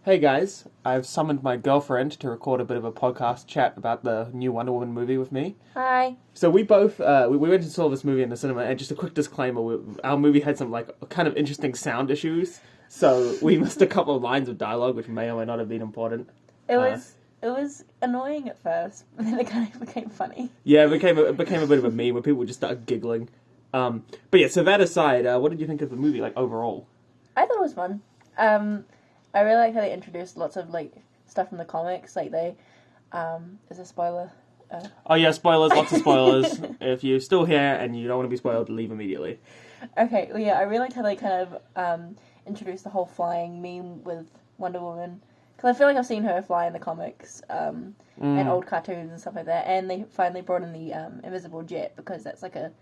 Hey guys, I've summoned my girlfriend to record a bit of a podcast chat about the new Wonder Woman movie with me. Hi. So we both we went and saw this movie in the cinema, and just a quick disclaimer: our movie had some like kind of interesting sound issues, so we missed a couple of lines of dialogue, which may or may not have been important. It was annoying at first, but then it kind of became funny. Yeah, it became a bit of a meme where people just started giggling. But yeah, so that aside, what did you think of the movie, like overall? I thought it was fun. I really like how they introduced lots of like stuff from the comics. Like they, is a spoiler. Oh yeah, spoilers, lots of spoilers. If you're still here and you don't want to be spoiled, leave immediately. Okay, well, yeah, I really liked how they kind of introduced the whole flying meme with Wonder Woman. Because I feel like I've seen her fly in the comics and old cartoons and stuff like that. And they finally brought in the invisible jet because that's like a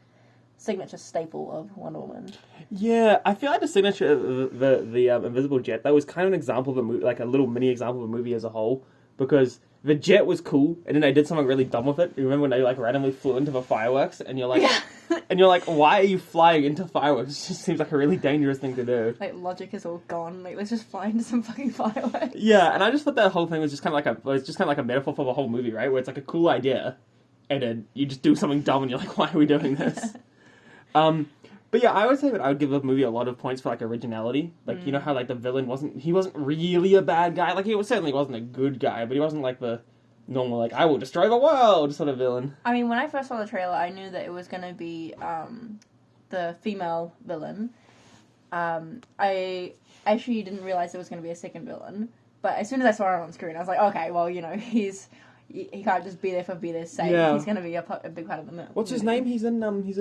signature staple of Wonder Woman. Yeah, I feel like the signature of the invisible jet, that was kind of an example of a movie, like a little mini example of a movie as a whole, because the jet was cool, and then they did something really dumb with it. You remember when they like randomly flew into the fireworks, and you're like, why are you flying into fireworks? It just seems like a really dangerous thing to do. Like logic is all gone. Like let's just fly into some fucking fireworks. Yeah, and I just thought that whole thing was just kind of like a metaphor for the whole movie, right? Where it's like a cool idea, and then you just do something dumb, and you're like, why are we doing this? But yeah, I would say that I would give the movie a lot of points for like originality. Like you know how like the villain wasn't really a bad guy. Like certainly wasn't a good guy, but he wasn't like the normal like I will destroy the world sort of villain. I mean, when I first saw the trailer, I knew that it was going to be the female villain. I actually didn't realize there was going to be a second villain, but as soon as I saw him on screen, I was like, okay, well, you know, he can't just be there for be there's sake. Yeah. He's going to be a big part of the movie. What's his name? He's in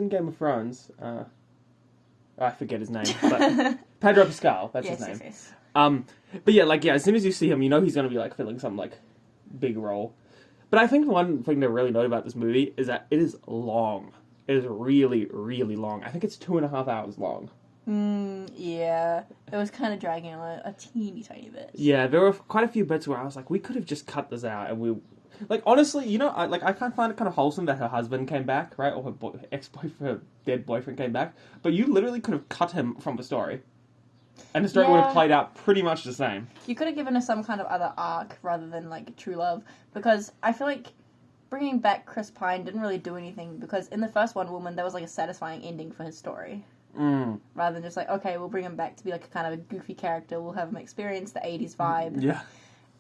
Game of Thrones. I forget his name, but Pedro Pascal. That's his name. Yes. But yeah, like as soon as you see him, you know he's gonna be like filling some like big role. But I think one thing to really note about this movie is that it is long. It is really, really long. I think it's 2.5 hours long. Yeah. It was kind of dragging on a teeny tiny bit. Yeah, there were quite a few bits where I was like, we could have just cut this out, and we. Like, honestly, you know, I kind of find it kind of wholesome that her husband came back, right? Or her ex-boyfriend, her dead boyfriend came back. But you literally could have cut him from the story. And the story would have played out pretty much the same. You could have given us some kind of other arc rather than, like, true love. Because I feel like bringing back Chris Pine didn't really do anything. Because in the first Wonder Woman, there was, like, a satisfying ending for his story. Rather than just, like, okay, we'll bring him back to be, like, a kind of a goofy character. We'll have him experience the 80s vibe. Yeah.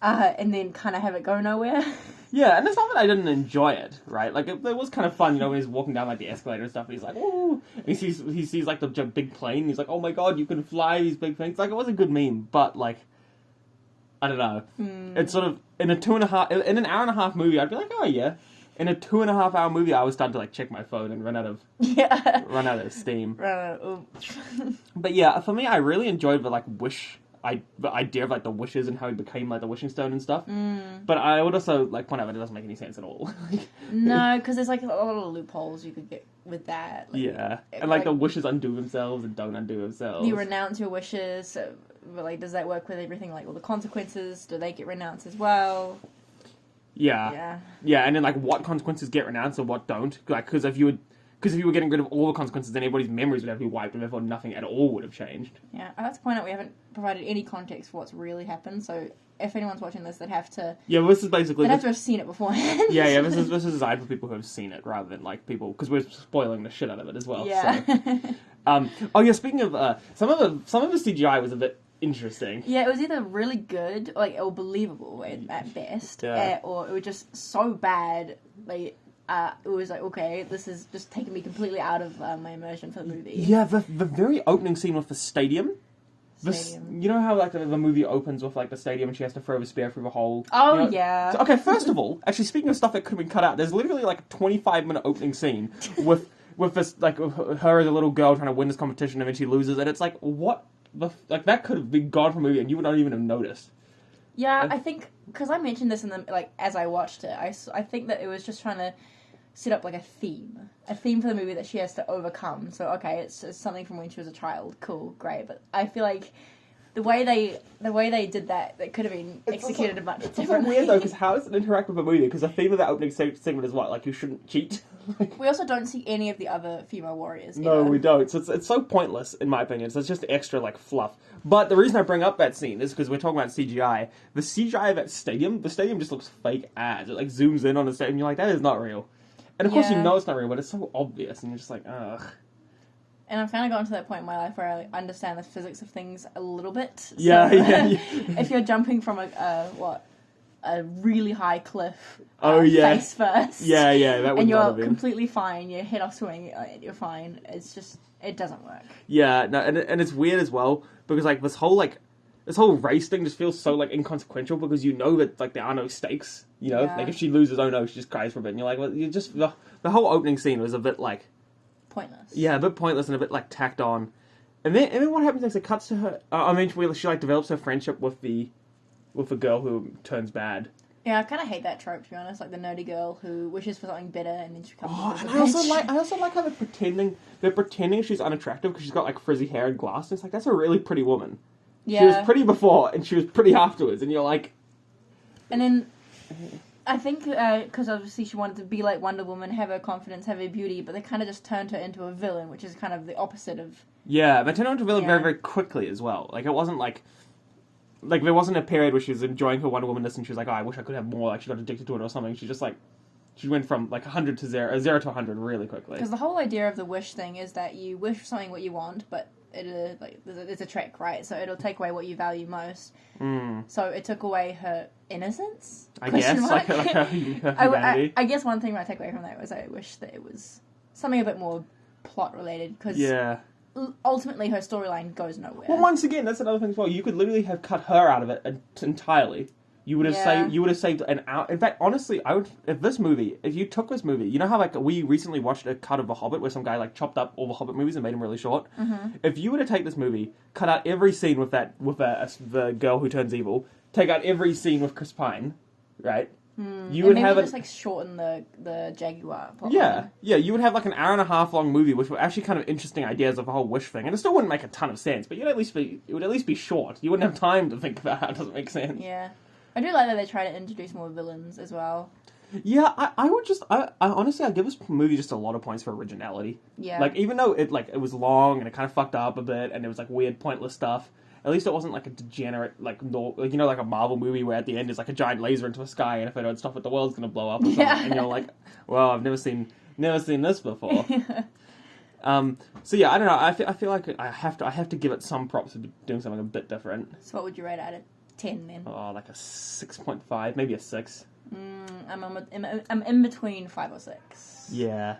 And then kind of have it go nowhere. Yeah, and it's not that I didn't enjoy it, right? Like, it was kind of fun, you know, when he's walking down, like, the escalator and stuff, and he's like, woo! And he sees like, the big plane, and he's like, oh my god, you can fly these big things. Like, it was a good meme, but, like, I don't know. It's sort of, in an hour and a half movie, I'd be like, oh yeah. In a 2.5 hour movie, I was starting to, like, check my phone and run out of steam. But yeah, for me, I really enjoyed the, like, the idea of like the wishes and how he became like the wishing stone and stuff. But I would also like point out that it doesn't make any sense at all. No, because there's like a lot of loopholes you could get with that. Like, yeah, and like the wishes undo themselves and don't undo themselves. You renounce your wishes, so, but like does that work with everything? Like all the consequences, do they get renounced as well? Yeah, and then like what consequences get renounced or what don't? Like because if you were getting rid of all the consequences, then everybody's memories would have to be wiped, and therefore nothing at all would have changed. Yeah, I have to point out we haven't provided any context for what's really happened, so if anyone's watching this, they'd have to... Yeah, well, this is basically... They'd have to have seen it beforehand. Yeah, this is designed for people who have seen it, rather than, like, people... Because we're spoiling the shit out of it as well. Yeah. So. Speaking of... some of the CGI was a bit interesting. Yeah, it was either really good, or believable at best, or it was just so bad, like... it was like, okay, this is just taking me completely out of my immersion for the movie. Yeah, the very opening scene with the stadium. You know how like the movie opens with like the stadium and she has to throw the spear through the hole? Oh, you know? yeah. So, okay, first of all, actually speaking of stuff that could have been cut out, there's literally like a 25-minute opening scene with this like her as a little girl trying to win this competition and then she loses, and it's like, what the... Like, that could have been gone from the movie and you would not even have noticed. Yeah, I think... Because I mentioned this in the... Like, as I watched it, I think that it was just trying to set up like a theme for the movie that she has to overcome. So okay, it's something from when she was a child. Cool, great. But I feel like the way they did that, that could have been executed much It's differently. also weird though, because how does it interact with the movie? Because the theme of that opening segment is what, like you shouldn't cheat. We also don't see any of the other female warriors. No, either. we don't. So it's so pointless, in my opinion. So it's just extra, like, fluff. But the reason I bring up that scene is because we're talking about CGI. The CGI of that stadium, the stadium just looks fake as. It, like, zooms in on the stadium, and you're like, that is not real. And of course you Yeah. know it's not real, but it's so obvious, and you're just like, ugh. And I've kind of gotten to that point in my life where I like, understand the physics of things a little bit. So, Yeah. if you're jumping from a really high cliff, Oh, yeah. face first, Yeah, that would and not you're have been. completely fine, your head off swimming, you're fine. It's just it doesn't work. Yeah, no, and it's weird as well, because, like, this whole race thing just feels so, like, inconsequential, because you know that, like, there are no stakes, you know? Yeah. Like, if she loses, oh no, she just cries for a bit, and you're like, well, you just, the whole opening scene was a bit, like, Pointless. yeah, a bit pointless and a bit, like, tacked on. And then what happens next? It cuts to her, she, like, develops her friendship with the girl who turns bad. Yeah, I kind of hate that trope, to be honest. Like the nerdy girl who wishes for something better and then she becomes Oh, a and bitch. I also like how they're pretending she's unattractive because she's got, like, frizzy hair and glasses. It's like, that's a really pretty woman. Yeah. She was pretty before, and she was pretty afterwards, and you're like... And then, I think, because obviously she wanted to be like Wonder Woman, have her confidence, have her beauty, but they kind of just turned her into a villain, which is kind of the opposite of... Yeah, but turned on to a villain Yeah. very, very quickly as well. Like, it wasn't like there wasn't a period where she was enjoying her Wonder Womanness and she was like, oh, I wish I could have more, like she got addicted to it or something. She just, like, she went from, like, 100 to 0 to 100 really quickly. Because the whole idea of the wish thing is that you wish for something what you want, but it like it's a trick, right? So it'll take away what you value most. So it took away her innocence? I Question guess, mark. like her humanity. I guess one thing I take away from that was I wish that it was something a bit more plot related, because Yeah. ultimately her storyline goes nowhere. Well, once again, that's another thing as well. You could literally have cut her out of it entirely. You would have saved an hour. In fact, honestly, if you took this movie, you know how, like, we recently watched a cut of The Hobbit where some guy, like, chopped up all the Hobbit movies and made them really short. Mm-hmm. If you were to take this movie, cut out every scene with the girl who turns evil, take out every scene with Chris Pine, right? You would maybe have just like shorten the Jaguar plot yeah, line. you would have like an hour and a half long movie with actually kind of interesting ideas of the whole wish thing, and it still wouldn't make a ton of sense, but it would at least be short. You wouldn't have time to think about how it doesn't make sense. Yeah. I do like that they try to introduce more villains as well. Yeah, I would just I honestly I'd give this movie just a lot of points for originality. Yeah. Like, even though it was long and it kind of fucked up a bit and there was like weird pointless stuff, at least it wasn't like a degenerate like a Marvel movie where at the end is like a giant laser into the sky and if I don't stop it the world's gonna blow up or something. Yeah. And you're like, well, I've never seen this before. So yeah, I don't know. I feel like I have to give it some props for doing something a bit different. So what would you rate out of 10 then? Oh, like a 6.5, maybe a 6. I'm in between 5 or 6. Yeah,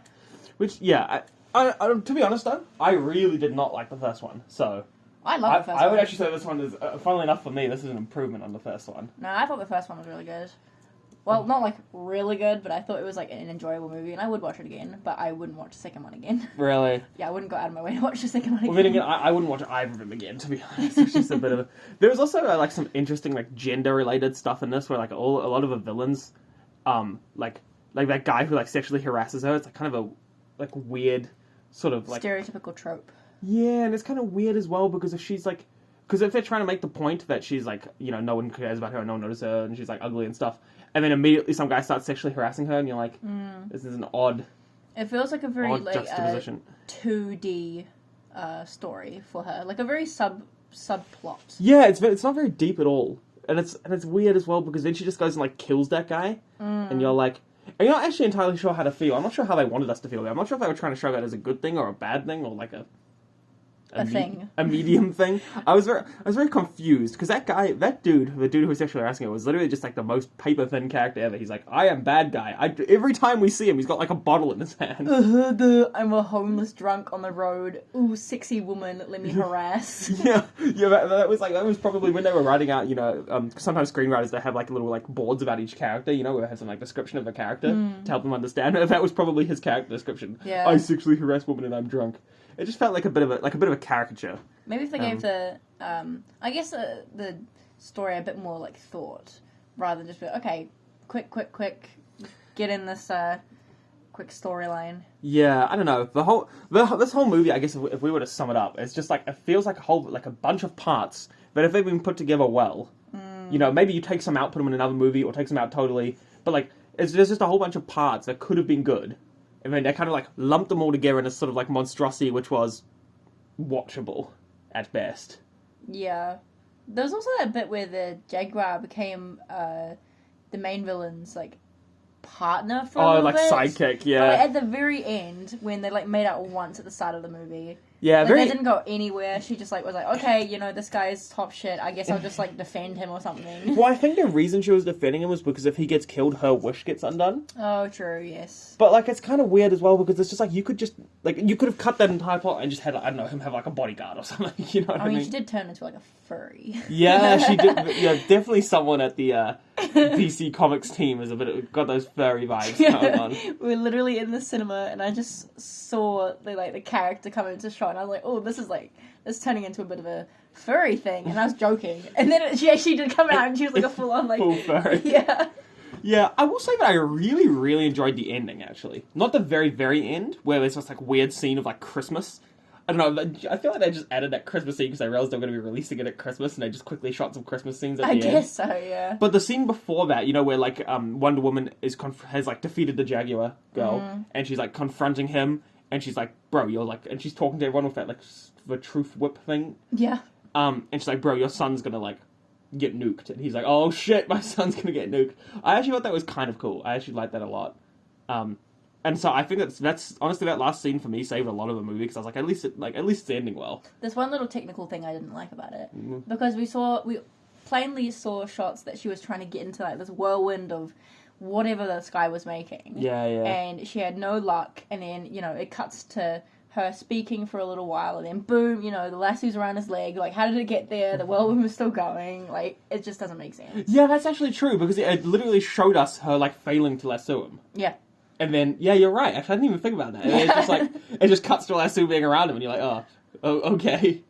which I to be honest though, I really did not like the first one. So I love the first one. I would actually say this one is, funnily enough for me, this is an improvement on the first one. No, I thought the first one was really good. Well, not like really good, but I thought it was like an enjoyable movie, and I would watch it again, but I wouldn't watch the second one again. Really? Yeah, I wouldn't go out of my way to watch the second one again. Well, then again, I wouldn't watch either of them again, to be honest. It's just a bit of a... There was also, like, some interesting, like, gender-related stuff in this, where, like, a lot of the villains, like that guy who, like, sexually harasses her, it's, like, kind of a, like, weird sort of, like... Stereotypical trope. Yeah, and it's kind of weird as well, because if she's, like... Because if they're trying to make the point that she's, like, you know, no one cares about her, no one notices her, and she's, like, ugly and stuff, and then immediately some guy starts sexually harassing her, and you're like, this is an odd It feels like a very like juxtaposition. 2D story for her, like a very subplot. Yeah, it's not very deep at all, and it's weird as well because then she just goes and like kills that guy, and you're like, and you're not actually entirely sure how to feel. I'm not sure how they wanted us to feel. I'm not sure if they were trying to show that as a good thing or a bad thing or like a thing. A medium thing. I was very confused because the dude who was sexually harassing her was literally just like the most paper thin character ever. He's like, I am bad guy. Every time we see him, he's got like a bottle in his hand. I'm a homeless drunk on the road. Ooh, sexy woman, let me harass. yeah. That was probably when they were writing out. You know, sometimes screenwriters they have like little like boards about each character. You know, where they have some like description of the character to help them understand. That was probably his character description. Yeah. I sexually harass women and I'm drunk. It just felt like a bit of a caricature. Maybe if they gave the story a bit more like thought, rather than just be okay, quick, get in this quick storyline. Yeah, I don't know. This whole movie, I guess, if we were to sum it up, it's just like it feels like a bunch of parts But if they've been put together well, you know, maybe you take some out, put them in another movie, or take some out totally. But like, there's just a whole bunch of parts that could have been good, and then they kind of like lumped them all together in a sort of like monstrosity, which was watchable at best. Yeah. There was also that bit where the Jaguar became the main villain's like partner for a little like bit. sidekick, But, yeah. like, at the very end, when they like made out once at the start of the movie, Yeah, like, very. they didn't go anywhere. She just like was like, okay, you know, this guy's top shit. I guess I'll just like defend him or something. Well, I think the reason she was defending him was because if he gets killed, her wish gets undone. Oh, true. Yes. But like, it's kind of weird as well because it's just like you could have cut that entire plot and just had, I don't know, him have like a bodyguard or something. You know what I mean, she did turn into like a furry. Yeah, she did. Yeah, definitely someone at the DC Comics team is got those furry vibes going on. We were literally in the cinema, and I just saw the character come into shot, and I was like, "Oh, this is turning into a bit of a furry thing." And I was joking, and then she actually did come out, and she was like a full on Full furry. Yeah. Yeah, I will say that I really, really enjoyed the ending. Actually, not the very, very end where there's this like weird scene of like Christmas. I don't know. I feel like they just added that Christmas scene because they realized they were going to be releasing it at Christmas, and they just quickly shot some Christmas scenes at the end. I guess so, yeah. But the scene before that, you know, where like Wonder Woman has like defeated the Jaguar girl, and she's like confronting him, and she's like, "Bro, you're like," and she's talking to everyone with that like the truth whip thing. Yeah. And she's like, "Bro, your son's gonna like get nuked," and he's like, "Oh shit, my son's gonna get nuked." I actually thought that was kind of cool. I actually liked that a lot. And so I think that's honestly that last scene for me saved a lot of the movie because I was like, at least it's ending well. There's one little technical thing I didn't like about it because we plainly saw shots that she was trying to get into like this whirlwind of whatever the sky was making. Yeah, yeah. And she had no luck, and then you know it cuts to her speaking for a little while, and then boom, you know the lasso's around his leg. Like, how did it get there? The whirlwind was still going. Like, it just doesn't make sense. Yeah, that's actually true because it literally showed us her like failing to lasso him. Yeah. And then, yeah, you're right. Actually, I didn't even think about that. It's just like, it just cuts to lasso being around him, and you're like, oh, okay.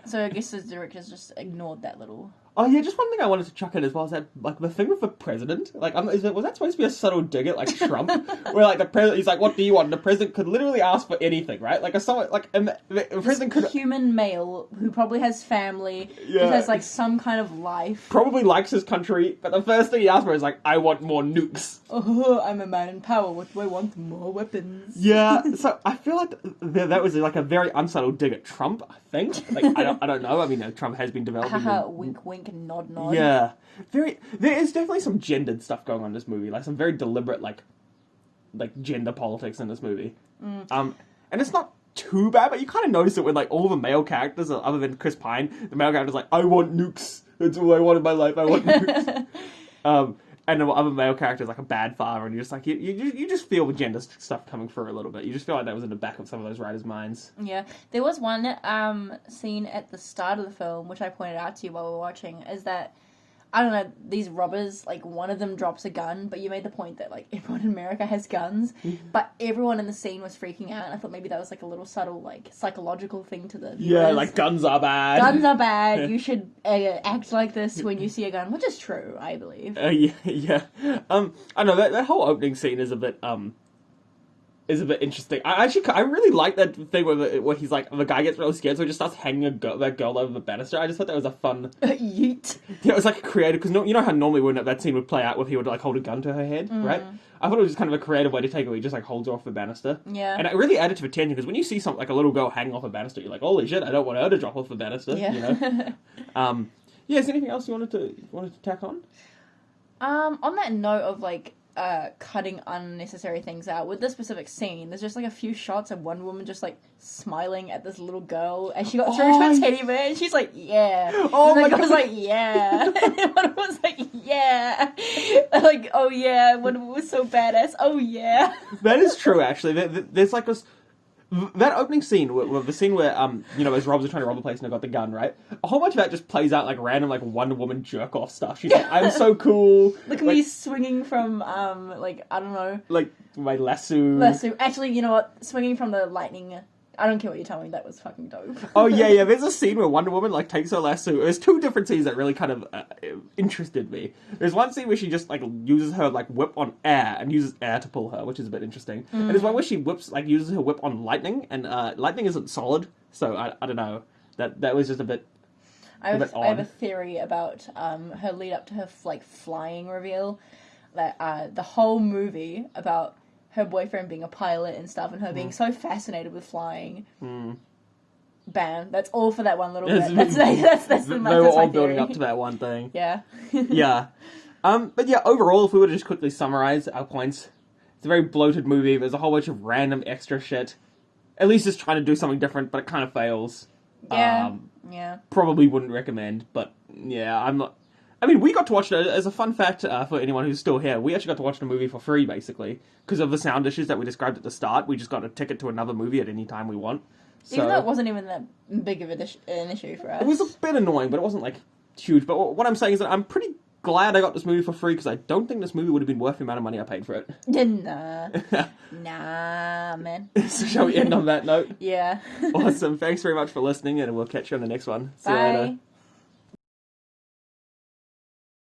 So I guess the directors just ignored that little... Oh, yeah, just one thing I wanted to chuck in as well is that, like, the thing with the president, like, was that supposed to be a subtle dig at, like, Trump? Where, like, the president, he's like, what do you want? And the president could literally ask for anything, right? Like, the president could... human male who probably has family, who has, like, some kind of life. Probably likes his country, but the first thing he asked for is, like, I want more nukes. Oh, I'm a man in power, what do I want? More weapons. Yeah, so I feel like that was, like, a very unsubtle dig at Trump, I think. Like, I don't know. I mean, Trump has been developing... Haha, wink, wink, and nod, nod. Yeah. There is definitely some gendered stuff going on in this movie. Like, some very deliberate, like gender politics in this movie. And it's not too bad, but you kind of notice it with, like, all the male characters, other than Chris Pine. The male character's like, I want nukes. That's all I want in my life. I want nukes. And the other male character's like a bad father, and you're just like, you just feel the gender stuff coming through a little bit. You just feel like that was in the back of some of those writers' minds. Yeah. There was one scene at the start of the film, which I pointed out to you while we were watching, is that, I don't know, these robbers, like, one of them drops a gun, but you made the point that, like, everyone in America has guns, but everyone in the scene was freaking out, and I thought maybe that was, like, a little subtle, like, psychological thing to the viewers. Yeah, like, guns are bad. Guns are bad. You should act like this when you see a gun, which is true, I believe. Yeah. I know that whole opening scene is a bit interesting. I really like that thing where he's like, the guy gets really scared, so he just starts hanging that girl over the banister. I just thought that was a fun... Yeet. Yeah, it was like creative, because you know how normally that scene would play out where he would like hold a gun to her head, right? I thought it was just kind of a creative way to take it where he just like holds her off the banister. Yeah. And it really added to the tension, because when you see something like a little girl hanging off a banister, you're like, holy shit, I don't want her to drop off the banister, Yeah. you know? Yeah, is there anything else you wanted to tack on? On that note of, like, cutting unnecessary things out, with this specific scene, there's just, like, a few shots of Wonder Woman just, like, smiling at this little girl, and she got through to a teddy bear, and she's like, yeah. Oh and my the girl's God. like, yeah. And then Wonder Woman's like, yeah. Like, oh yeah, Wonder Woman was so badass, oh yeah. That is true, actually. There's like this... That opening scene, the scene where, you know, those robbers are trying to rob a place and they've got the gun, right? A whole bunch of that just plays out like random, like, Wonder Woman jerk-off stuff. She's like, I'm so cool. Look at me swinging from, like, I don't know. Like, my lasso. Lasso. Actually, you know what? Swinging from the lightning... I don't care what you tell me, that was fucking dope. Oh, yeah, there's a scene where Wonder Woman, like, takes her lasso. There's two different scenes that really kind of interested me. There's one scene where she just, like, uses her, like, whip on air, and uses air to pull her, which is a bit interesting. And there's one where she uses her whip on lightning, and lightning isn't solid, so I don't know. That was just a bit... I a have, bit I have a odd. theory about her lead up to her like flying reveal. That the whole movie about her boyfriend being a pilot and stuff, and her being so fascinated with flying. Bam! That's all for that one little Yes, bit. That's They my were all theory. building up to that one thing. Yeah. Yeah. But yeah, overall, if we were to just quickly summarize our points, it's a very bloated movie. There's a whole bunch of random extra shit. At least it's trying to do something different, but it kind of fails. Yeah. Yeah. Probably wouldn't recommend, but yeah, I'm not... I mean, we got to watch it as a fun fact for anyone who's still here. We actually got to watch the movie for free, basically. Because of the sound issues that we described at the start, we just got a ticket to another movie at any time we want. So, Even though it wasn't even that big of an issue for us. it was a bit annoying, but it wasn't, like, huge. But what I'm saying is that I'm pretty glad I got this movie for free, because I don't think this movie would have been worth the amount of money I paid for it. Nah. Nah, man. So shall we end on that note? Yeah. Awesome. Thanks very much for listening, and we'll catch you on the next one. See you later. Bye.